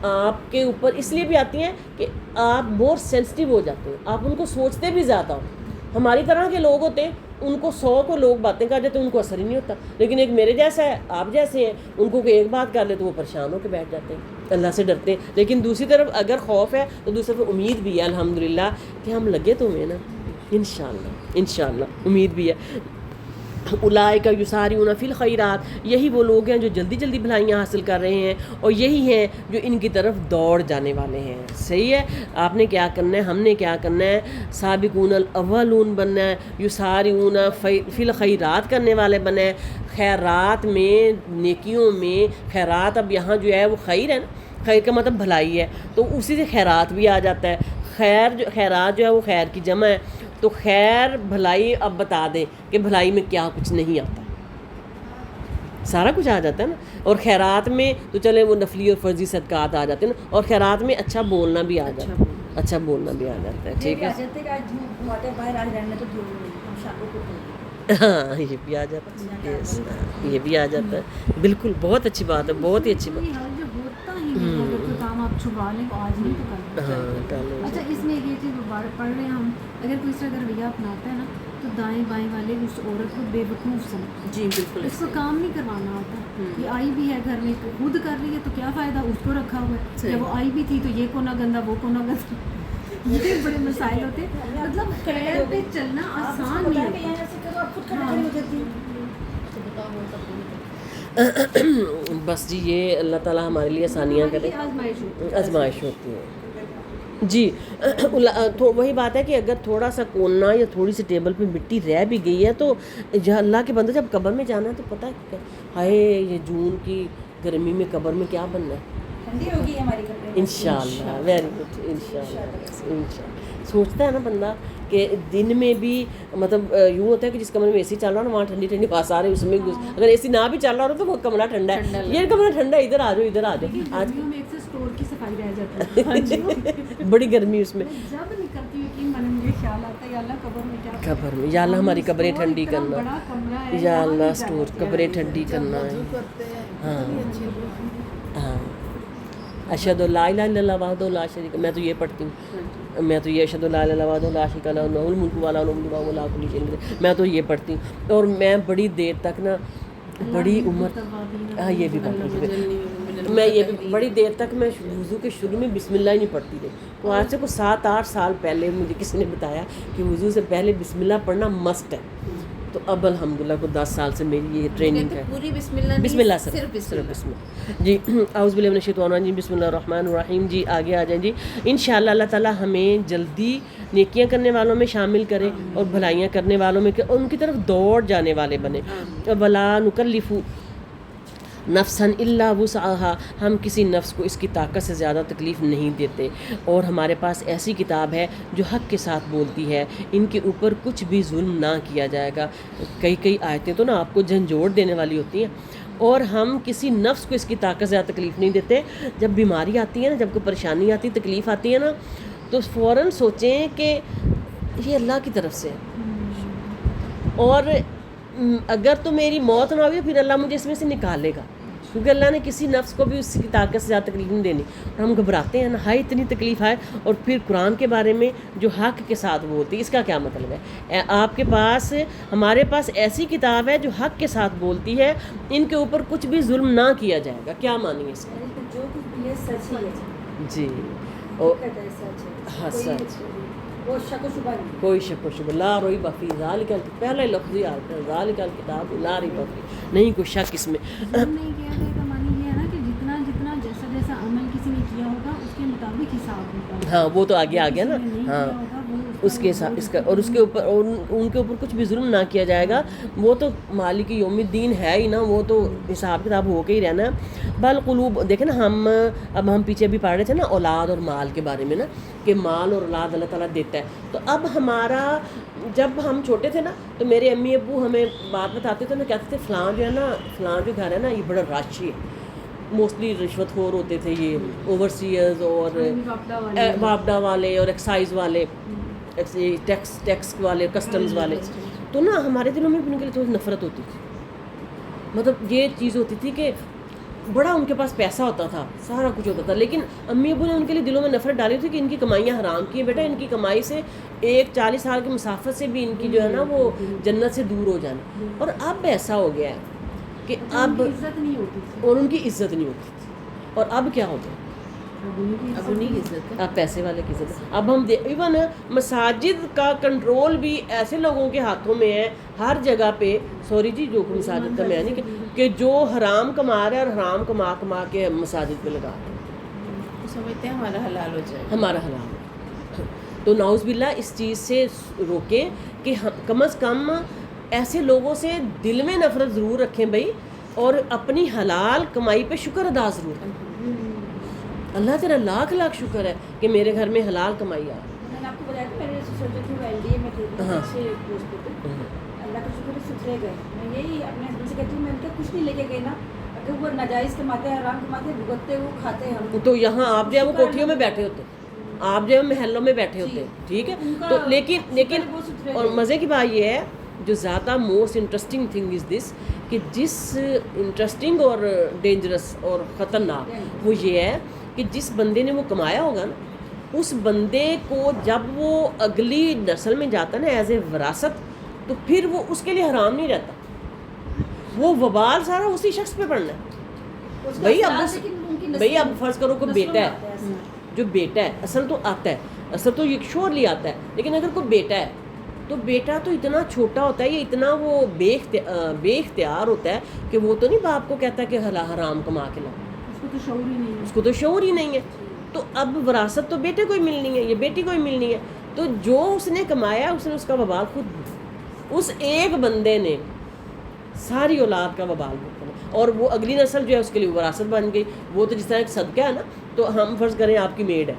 آپ کے اوپر اس لیے بھی آتی ہیں کہ آپ مور سینسٹیو ہو جاتے ہیں، آپ ان کو سوچتے بھی زیادہ ہو. ہماری طرح کے لوگ ہوتے ہیں، ان کو 100 کو لوگ باتیں کر دیتے ہیں، ان کو اثر ہی نہیں ہوتا. لیکن ایک میرے جیسا ہے، آپ جیسے ہیں، ان کو کوئی ایک بات کر لے تو وہ پریشان ہو کے بیٹھ جاتے ہیں، اللہ سے ڈرتے ہیں. لیکن دوسری طرف اگر خوف ہے تو دوسری طرف امید بھی ہے الحمدللہ کہ ہم لگے تو ہیں نا، انشاءاللہ امید بھی ہے. اولئک یسارعون فی الخیرات، یہی وہ لوگ ہیں جو جلدی جلدی بھلائیاں حاصل کر رہے ہیں، اور یہی ہیں جو ان کی طرف دوڑ جانے والے ہیں. صحیح ہے، آپ نے کیا کرنا ہے، ہم نے کیا کرنا ہے، سابقون الاولون بننا ہے، یسارعون فی الخیرات کرنے والے بننا ہے. خیرات میں، نیکیوں میں، خیرات اب یہاں جو ہے وہ خیر ہے نا، خیر کا مطلب بھلائی ہے، تو اسی سے خیرات بھی آ جاتا ہے. خیرات جو ہے وہ خیر کی جمع ہے. تو خیر بھلائی اب بتا دیں کہ بھلائی میں کیا کچھ نہیں آتا، سارا کچھ آ جاتا ہے نا. اور خیرات میں تو چلے وہ نفلی اور فرضی صدقات آ جاتے ہیں نا، اور خیرات میں اچھا بولنا بھی آ جاتا ہے، اچھا بولنا بھی آ جاتا ہے. ٹھیک ہے، ہاں یہ بھی آ جاتا ہے، یس یہ بھی آ جاتا ہے. بالکل، بہت اچھی بات ہے، بہت ہی اچھی بات. کام آپ چھپا لیں آج نہیں تو کل. اچھا، اس میں یہ چیز پڑھ رہے ہیں ہم، اگر کوئی اس طرح کا رویہ اپناتا ہے نا تو دائیں بائیں والے اس عورت کو بے وقوف سمجھتے ہیں. جی بالکل، اس کو کام نہیں کروانا ہوتا. یہ آئی بھی ہے گھر میں، خود کر رہی ہے تو کیا فائدہ، اس کو رکھا ہوا ہے. جب وہ آئی بھی تھی تو یہ کونا گندا، وہ کونا گندا، یہ بڑے مسائل ہوتے ہیں. مطلب خیر پہ چلنا آسان نہیں ہے. بس جی، یہ اللہ تعالیٰ ہمارے لیے آسانیاں کرے، آزمائش ہوتی ہے. جی وہی بات ہے کہ اگر تھوڑا سا کونا یا تھوڑی سی ٹیبل پہ مٹی رہ بھی گئی ہے تو اللہ کے بندے جب قبر میں جانا ہے تو پتہ ہے ہائے یہ جون کی گرمی میں قبر میں کیا بننا ہے، ٹھنڈی ہوگی ہماری قبر انشاءاللہ. ویری گڈ، انشاءاللہ. سوچتا ہے نا بندہ کہ دن میں بھی مطلب یوں ہوتا ہے کہ جس کمرے میں اے سی چل رہا ہے نا وہاں ٹھنڈی ٹھنڈی بات آ رہی ہے، اس میں اگر اے سی نہ بھی چل رہا ہو تو وہ کمرہ ٹھنڈا ہے، یہ کمرہ ٹھنڈا ہے، ادھر آ جاؤ ادھر آ جاؤ. آج اسٹور کی صفائی رہ جاتی ہے، بڑی گرمی اس میں. جب نکلتی یقین مانے مجھے خیال آتا ہے یا اللہ قبر میں کیا، قبر میں یا اللہ ہماری قبریں ٹھنڈی کرنا، یا اللہ اسٹور قبریں ٹھنڈی کرنا ہے. ہاں ہاں، اشہد لا الہ الا اللہ وحدہ لا شریک، میں تو یہ پڑھتی ہوں، میں تو یہ اشہد لا الہ الا اللہ وحدہ لا شریک لہ لہ الملک و لہ الحمد وہو علی کل شیء قدیر، میں تو یہ پڑھتی ہوں. اور میں بڑی دیر تک نا، بڑی عمر، ہاں یہ بھی پڑھتی ہوں میں، یہ بھی بڑی دیر تک میں وضو کے شروع میں بسم اللہ ہی نہیں پڑھتی تھی. تو آج سے کوئی 7-8 سال پہلے مجھے کسی نے بتایا کہ وضو سے پہلے بسم اللہ پڑھنا مسٹ ہے. تو اب الحمدللہ کو 10 سال سے میری یہ ٹریننگ ہے. پوری بسم اللہ، بسم اللہ صرف بسم اللہ. جی اعوذ باللہ من الشیطان الرجیم، بسم اللہ الرحمن الرحیم. جی آگے آ جائیں. جی انشاءاللہ اللہ تعالیٰ ہمیں جلدی نیکیاں کرنے والوں میں شامل کرے اور بھلائیاں کرنے والوں میں، ان کی طرف دوڑ جانے والے بنے. ولا نکلف نفسا الا وسعها، ہم کسی نفس کو اس کی طاقت سے زیادہ تکلیف نہیں دیتے. اور ہمارے پاس ایسی کتاب ہے جو حق کے ساتھ بولتی ہے، ان کے اوپر کچھ بھی ظلم نہ کیا جائے گا. کئی آیتیں تو نا آپ کو جھنجھوڑ دینے والی ہوتی ہیں. اور ہم کسی نفس کو اس کی طاقت سے زیادہ تکلیف نہیں دیتے. جب بیماری آتی ہے نا، جب کوئی پریشانی آتی، تکلیف آتی ہے نا، تو فوراً سوچیں کہ یہ اللہ کی طرف سے ہے، اور اگر تو میری موت نہ ہوئی پھر اللہ مجھے اس میں سے نکالے گا، کیونکہ اللہ نے کسی نفس کو بھی اس کی طاقت سے زیادہ تکلیف نہیں دینی، اور ہم گھبراتے ہیں نا، ہائے اتنی تکلیف آئے، اور پھر قرآن کے بارے میں جو حق کے ساتھ بولتی ہے، اس کا کیا مطلب ہے؟ آپ کے پاس، ہمارے پاس ایسی کتاب ہے جو حق کے ساتھ بولتی ہے، ان کے اوپر کچھ بھی ظلم نہ کیا جائے گا، کیا مانیں گے اس کا؟ جو کچھ بھی ہے سچ ہی ہے جی، حقیقت ہے، سچ ہے، ہاں سچ، وہ شک و شبہ نہیں. کوئی شک و شبہ، لا ریب فیہ، ذالک پہلے لفظ ہی آتا ہے، ذالک الکتاب لا ریب فیہ، نہیں کوئی شک اس میں. ظلم نہیں کیا جائے گا، معنی یہ ہے نا کہ جتنا جتنا جیسا جیسا عمل کسی نے کیا ہوگا اس کے مطابق حساب ہوگا. ہاں وہ تو آگے آ گیا نا، نہیں ہاں کیا ہوگا وہ اس کے ساتھ اس کا، اور اس کے اوپر ان کے اوپر کچھ بھی ظلم نہ کیا جائے گا، وہ تو مالک یوم الدین ہے ہی نا، وہ تو حساب کتاب ہو کے ہی رہنا ہے. بل قلوب، دیکھیں نا ہم پیچھے بھی پڑھ رہے تھے نا اولاد اور مال کے بارے میں نا، کہ مال اور اولاد اللہ تعالیٰ دیتا ہے. تو اب ہمارا، جب ہم چھوٹے تھے نا تو میرے امی ابو ہمیں بات بتاتے تھے نا، کہتے تھے فلاں جو ہے نا، فلاں جو گھر ہے نا یہ بڑا راشی ہے، موسٹلی رشوت خور ہوتے تھے یہ اوورسیئرز اور وابڈا والے اور ایکسائز والے، ٹیکس والے، کسٹمز والے. تو نا ہمارے دلوں میں بھی ان کے لیے تھوڑی نفرت ہوتی تھی، مطلب یہ چیز ہوتی تھی کہ بڑا ان کے پاس پیسہ ہوتا تھا، سارا کچھ ہوتا تھا، لیکن امی ابو نے ان کے لیے دلوں میں نفرت ڈالی تھی کہ ان کی کمائیاں حرام کی ہیں، بیٹا ان کی کمائی سے ایک 40 سال کی مسافت سے بھی ان کی جو ہے نا وہ جنت سے دور ہو جانا. اور اب ایسا ہو گیا ہے کہ اب عزت نہیں ہوتی تھی، اور ان کی عزت نہیں ہوتی تھی، اور اب کیا ہو گیا؟ اب انہیں کی عزت ہے. اب پیسے والے کی عزت. اب ہم ایون مساجد کا کنٹرول بھی ایسے لوگوں کے ہاتھوں میں ہے ہر جگہ پہ، سوری جی جو مساجد کا میں نہیں کہ جو حرام کما رہے ہیں اور حرام کما کے مساجد پہ لگا رہے ہیں، وہ سمجھتے ہیں ہمارا حلال ہو جائے. ہمارا حلال ہے. تو نعوذ باللہ اس چیز سے روکیں کہ کم از کم ایسے لوگوں سے دل میں نفرت ضرور رکھیں بھائی، اور اپنی حلال کمائی پہ شکر ادا ضرور کریں. اللہ تیرا لاکھ لاکھ شکر ہے کہ میرے گھر میں حلال کمائی آ. میں نے آپ کو بتایا تھا میرے سسر جو تھے وہ LDA میں تھے، اچھے پوسٹ پہ تھے، اللہ کا شکر ہے ستھرے گئے. میں یہی اپنے ہسبینڈ سے کہتی ہوں، میں ان کا کچھ نہیں لے کے گئی نا، اگر وہ ناجائز کماتے ہیں، حرام کماتے ہیں، بھگتتے وہ کھاتے ہم. تو یہاں آپ جو ہے وہ کوٹھیوں میں بیٹھے ہوتے، آپ جو ہے محلوں میں بیٹھے ہوتے، ٹھیک ہے. تو لیکن اور مزے کی بات یہ ہے، جو زیادہ موسٹ انٹرسٹنگ تھنگ از دس، کہ جس انٹرسٹنگ اور ڈینجرس اور خطرناک وہ یہ ہے کہ جس بندے نے وہ کمایا ہوگا نا، اس بندے کو جب وہ اگلی نسل میں جاتا ہے نا ایز اے وراثت، تو پھر وہ اس کے لیے حرام نہیں رہتا، وہ وبال سارا اسی شخص پہ پڑنا ہے. بھئی اب فرض کرو کوئی بیٹا ہے، جو بیٹا ہے اصل تو آتا ہے، اصل تو یہ شورلی آتا ہے، لیکن اگر کوئی بیٹا ہے تو بیٹا تو اتنا چھوٹا ہوتا ہے، یہ اتنا وہ بے اختیار ہوتا ہے کہ وہ تو نہیں باپ کو کہتا کہ حرام کما کے لاؤ، اس کو تو شعور ہی نہیں ہے، اس کو تو شعور ہی نہیں ہے. تو اب وراثت تو بیٹے کو ہی ملنی ہے، یہ بیٹی کو ہی ملنی ہے. تو جو اس نے کمایا اس نے اس کا وبال خود، اس ایک بندے نے ساری اولاد کا وبال بھگتنا، اور وہ اگلی نسل جو ہے اس کے لیے وراثت بن گئی. وہ تو جس طرح ایک صدقہ ہے نا، تو ہم فرض کریں آپ کی میڈ ہے،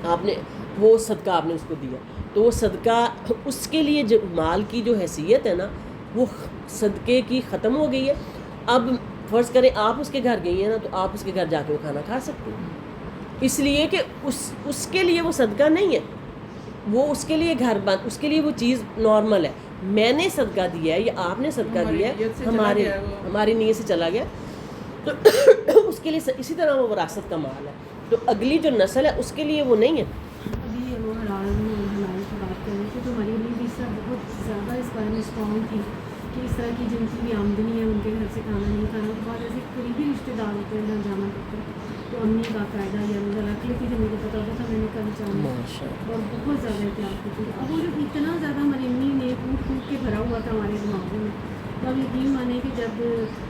آپ نے وہ صدقہ آپ نے اس کو دیا، تو وہ صدقہ اس کے لیے جو مال کی جو حیثیت ہے نا وہ صدقے کی ختم ہو گئی ہے. اب فرض کریں آپ اس کے گھر گئی ہیں نا، تو آپ اس کے گھر جا کے وہ کھانا کھا سکتے ہیں، اس لیے کہ اس کے لیے وہ صدقہ نہیں ہے، وہ اس کے لیے گھر بند، اس کے لیے وہ چیز نارمل ہے. میں نے صدقہ دیا ہے یا آپ نے صدقہ دیا ہے، ہماری نیت سے چلا گیا، تو اس کے لیے اسی طرح وہ وراثت کا مال ہے. تو اگلی جو نسل ہے اس کے لیے وہ نہیں ہے. ابھی وہ حلال کی بات کر رہے تھے، تو ہماری امی بھی اس طرح بہت زیادہ اس بارے میں اسٹرانگ تھی کہ اس طرح کی جن کی بھی آمدنی ہے ان کے گھر سے کھانا نہیں کھانا. اس کے بعد ایسے قریبی رشتے دار ہوتے ہیں جانا کرتے ہیں، تو امی باقاعدہ یا روزہ رکھ لیتی تھی، مجھے پتا ہوتا تھا میں نے کل جانا، اور بہت زیادہ احتیاط کرتی تھی. اب وہ جو اتنا زیادہ ہماری امی نے ٹوٹ کے بھرا ہوا تھا ہمارے دماغوں میں، تو اب یقین مانے کہ جب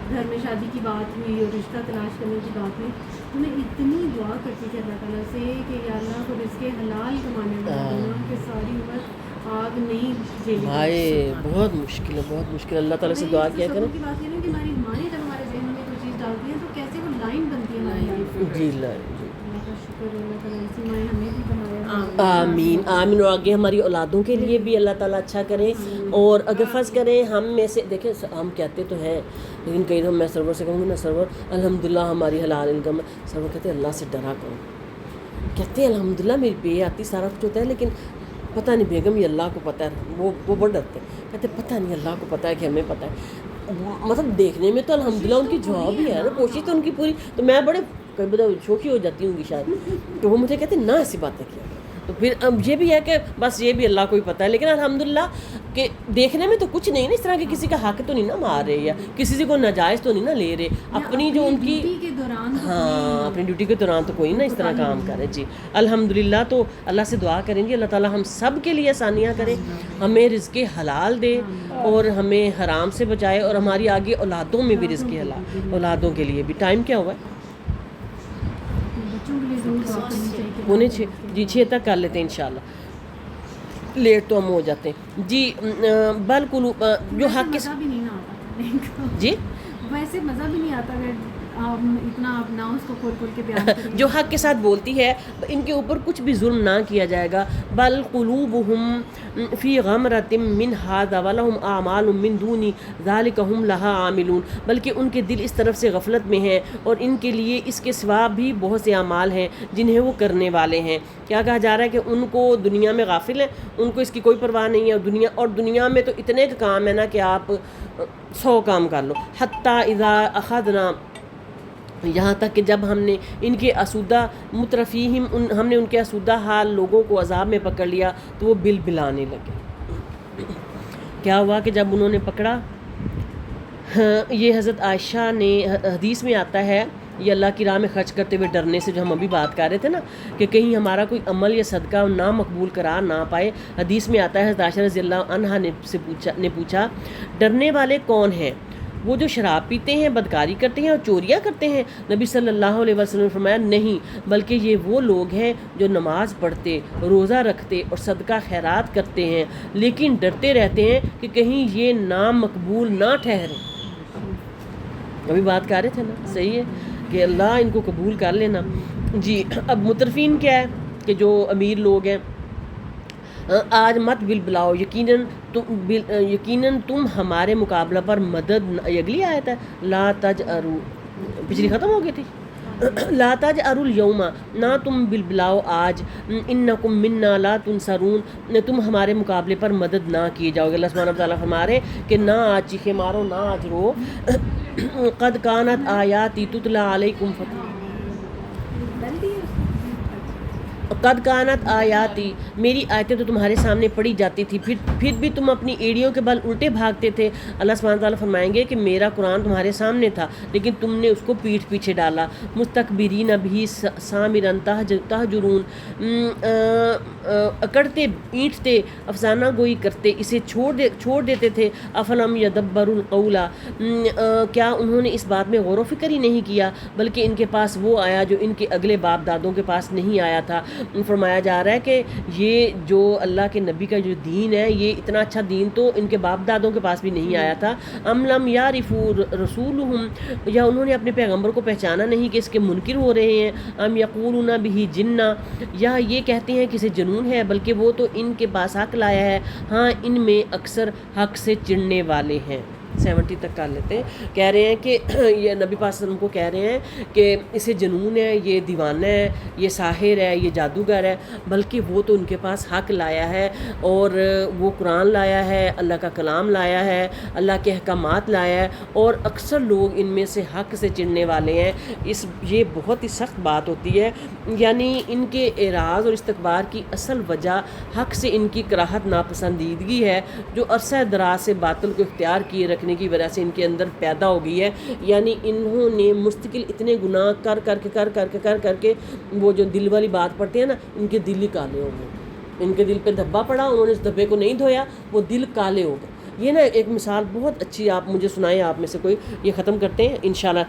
گھر میں شادی کی بات ہوئی اور رشتہ تلاش کرنے کی بات ہوئی، تو میں اتنی دعا کرتی تھی اللہ تعالیٰ سے کہ یا اللہ کو رزق حلال کمانے والا دینا، کہ ساری عمر آگ نہیں جھیلیں. بھائی بہت مشکل ہے، بہت مشکل. اللہ تعالیٰ سے دعا کیا کریں. کی بات یہ ہے کہ ہماری ماں جب ہمارے ذہن میں کوئی چیز ڈالتی ہیں تو کیسے وہ لائن بنتی ہے ہماری لائف میں. جی اللہ کا شکر ہے، اللہ تعالیٰ اسی مائیں ہمیں بھی بنایا. آمین آمین. اور آگے ہماری اولادوں کے لیے بھی اللہ تعالیٰ اچھا کرے. اور اگر فرض کریں ہم میں سے، دیکھیں ہم کہتے تو ہیں لیکن کئی دفعہ میں سرور سے کہوں گی نا، سرور الحمدللہ ہماری حلال انکم ہے، سرور کہتے ہیں اللہ سے ڈرا کرو. کہتے ہیں الحمدللہ میری بے آتی سارا کچھ ہوتا ہے، لیکن پتہ نہیں بیگم یہ اللہ کو پتہ ہے، وہ بڑا ڈرتے ہیں، کہتے ہیں پتہ نہیں اللہ کو پتہ ہے کہ ہمیں پتہ ہے، مطلب دیکھنے میں تو الحمدللہ ان کی جواب ہی ہے نا، کوشش تو ان کی پوری، تو میں بڑے کئی بار شوخی ہو جاتی ہوں گی شاید، تو وہ مجھے کہتے ہیں نہ ایسی باتیں کیا، تو پھر اب یہ بھی ہے کہ بس یہ بھی اللہ کو ہی پتہ ہے، لیکن الحمدللہ کہ دیکھنے میں تو کچھ نہیں نا، اس طرح کہ کسی کا حق تو نہیں نا مار رہے یا کسی کو ناجائز تو نہیں نا لے رہے، اپنی جو ان کی ڈیوٹی کے دوران تو ہاں اپنی ڈیوٹی کے دوران تو کوئی نا اس طرح کام کرے. جی الحمدللہ. تو اللہ سے دعا کریں گے اللہ تعالیٰ ہم سب کے لیے آسانیاں کرے، ہمیں رزق حلال دے اور ہمیں حرام سے بچائے، اور ہماری آگے اولادوں میں بھی رزق حلال، اولادوں کے لیے بھی. ٹائم کیا ہوا ہے؟ بچوں کے لیے ضرور دعا کرنی چاہیے کہ پونے 6. جی 6 تک کر لیتے ہیں انشاءاللہ، لیٹ تو ہم ہو جاتے ہیں. جی بل قلوب جو حق کے مزہ بھی نہیں نہ آتا، جی ویسے مزہ بھی نہیں آتا اگر اتنا آپ نہ اس کو کھول کھول کے بیان کریں. جو حق کے ساتھ بولتی ہے ان کے اوپر کچھ بھی ظلم نہ کیا جائے گا. بل قلوبہم فی غمرۃ من ھذا ولہم اعمال من دون ذلک ھم لھا عاملون. بلکہ ان کے دل اس طرف سے غفلت میں ہیں اور ان کے لیے اس کے سوا بھی بہت سے اعمال ہیں جنہیں وہ کرنے والے ہیں. کیا کہا جا رہا ہے کہ ان کو دنیا میں غافل ہیں، ان کو اس کی کوئی پرواہ نہیں ہے، اور دنیا میں تو اتنے کا کام ہے نا کہ آپ 100 کام کر لو. حتی اذا اخذنا، یہاں تک کہ جب ہم نے ان کے اسودہ مترفیہم، ہم نے ان کے اسودہ حال لوگوں کو عذاب میں پکڑ لیا تو وہ بل بلانے لگے. کیا ہوا کہ جب انہوں نے پکڑا، یہ حضرت عائشہ نے حدیث میں آتا ہے، یہ اللہ کی راہ میں خرچ کرتے ہوئے ڈرنے سے جو ہم ابھی بات کر رہے تھے نا کہ کہیں ہمارا کوئی عمل یا صدقہ نہ مقبول قرار نہ پائے. حدیث میں آتا ہے حضرت عائشہ رضی اللہ عنہا نے پوچھا ڈرنے والے کون ہیں؟ وہ جو شراب پیتے ہیں، بدکاری کرتے ہیں اور چوریاں کرتے ہیں؟ نبی صلی اللہ علیہ وسلم نے فرمایا نہیں، بلکہ یہ وہ لوگ ہیں جو نماز پڑھتے، روزہ رکھتے اور صدقہ خیرات کرتے ہیں، لیکن ڈرتے رہتے ہیں کہ کہیں یہ نام مقبول نہ ٹھہرے. ابھی بات کر رہے تھے نا، صحیح ہے کہ اللہ ان کو قبول کر لینا. جی اب مترفین کیا ہے کہ جو امیر لوگ ہیں، آج مت بل بلاؤ، یقیناً تم ہمارے مقابلہ پر مدد. اگلی آیت ہے لا تجأروا، پچھلی ختم ہو گئی تھی. لا تجأروا اليوم، نہ تم بل بلاؤ آج، انکم منا لا تنصرون، تم ہمارے مقابلے پر مدد نہ کیے جاؤ گے. اللہ سبحانہ وتعالیٰ فرمارے کہ نہ آج چیخے مارو، نہ آج رو. قد کانت آیاتی تتلا علیکم قد کانت آیاتی، میری آیتیں تو تمہارے سامنے پڑھی جاتی تھی، پھر بھی تم اپنی ایڑیوں کے بل الٹے بھاگتے تھے. اللہ سبحانہ تعالیٰ فرمائیں گے کہ میرا قرآن تمہارے سامنے تھا لیکن تم نے اس کو پیٹھ پیچھے ڈالا. مستکبرین بھی سامرا تہجرون، اکڑتے اینٹتے، افسانہ گوئی کرتے، اسے چھوڑ دیتے تھے. افلم یدبروا القول، کیا انہوں نے اس بات میں غور و فکر ہی نہیں کیا، بلکہ ان کے پاس وہ آیا جو ان کے اگلے باپ دادوں کے پاس نہیں آیا تھا. فرمایا جا رہا ہے کہ یہ جو اللہ کے نبی کا جو دین ہے، یہ اتنا اچھا دین تو ان کے باپ دادوں کے پاس بھی نہیں آیا تھا. ام لم یعرفوا رسولہم، یا انہوں نے اپنے پیغمبر کو پہچانا نہیں کہ اس کے منکر ہو رہے ہیں. ام یقولون بہ جنہ، یا یہ کہتے ہیں کہ اسے جنون ہے، بلکہ وہ تو ان کے پاس حق لایا ہے، ہاں ان میں اکثر حق سے چڑھنے والے ہیں. 70 تک کر لیتے ہیں. کہہ رہے ہیں کہ یہ نبی پاک صلی اللہ علیہ وسلم کو کہہ رہے ہیں کہ اسے جنون ہے، یہ دیوانہ ہے، یہ ساحر ہے، یہ جادوگر ہے، بلکہ وہ تو ان کے پاس حق لایا ہے اور وہ قرآن لایا ہے، اللہ کا کلام لایا ہے، اللہ کے احکامات لایا ہے، اور اکثر لوگ ان میں سے حق سے چڑھنے والے ہیں. یہ بہت ہی سخت بات ہوتی ہے، یعنی ان کے اعراض اور استکبار کی اصل وجہ حق سے ان کی کراہت ناپسندیدگی ہے، جو عرصہ دراز سے باطل کو اختیار کیے رکھنے کی وجہ سے ان کے اندر پیدا ہو گئی ہے. یعنی انہوں نے مستقل اتنے گناہ کر کے وہ جو دل والی بات پڑھتے ہیں نا، ان کے دل ہی کالے ہو گئے، ان کے دل پہ دھبا پڑا، انہوں نے اس دھبے کو نہیں دھویا، وہ دل کالے ہو گئے. یہ نا ایک مثال بہت اچھی آپ مجھے سنائیں، آپ میں سے کوئی. یہ ختم کرتے ہیں انشاءاللہ.